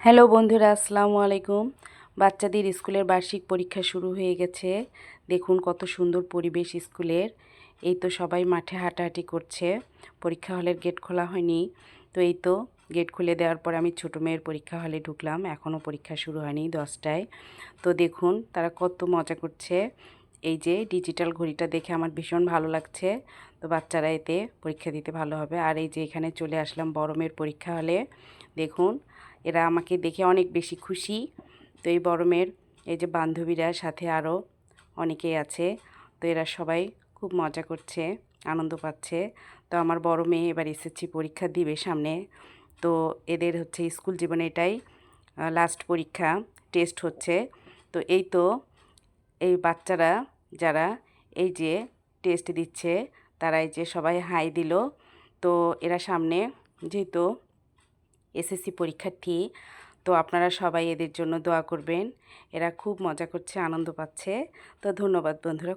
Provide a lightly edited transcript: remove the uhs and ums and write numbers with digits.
Hello বন্ধুরা, আসসালামু আলাইকুম। বাচ্চাদের স্কুলের বার্ষিক পরীক্ষা শুরু হয়ে গেছে। দেখুন কত সুন্দর পরিবেশ স্কুলের। এই তো সবাই মাঠে হাঁটাহাঁটি করছে। পরীক্ষা হলের গেট খোলা হয়নি, তো এই তো গেট খুলে দেওয়ার পর আমি ছোটো মেয়ের পরীক্ষা হলে ঢুকলাম। এখনও পরীক্ষা শুরু হয়নি, 10টায়। তো দেখুন তারা কত মজা করছে। এই যে ডিজিটাল ঘড়িটা দেখে আমার ভীষণ ভালো লাগছে। তো বাচ্চারা এতে পরীক্ষা দিতে ভালো হবে। আর এই যে এখানে চলে আসলাম বড় মেয়ের পরীক্ষা হলে। দেখুন এরা আমাকে দেখে অনেক বেশি খুশি। তো এই বড় মেয়ের এই যে বান্ধবীরা সাথে আরও অনেকেই আছে। তো এরা সবাই খুব মজা করছে, আনন্দ পাচ্ছে। তো আমার বড় মেয়ে এবার এসএসসি পরীক্ষা দিবে সামনে। তো এদের হচ্ছে স্কুল জীবনে এটাই লাস্ট পরীক্ষা, টেস্ট হচ্ছে। তো এই তো এই বাচ্চারা যারা এই যে টেস্ট দিচ্ছে, তারা এই যে সবাই হাই দিল। তো এরা সামনে যেহেতু এসএসসি পরীক্ষার্থী, তো আপনারা সবাই এদের জন্য দোয়া করবেন। এরা খুব মজা করছে, আনন্দ পাচ্ছে। তো ধন্যবাদ বন্ধুরা।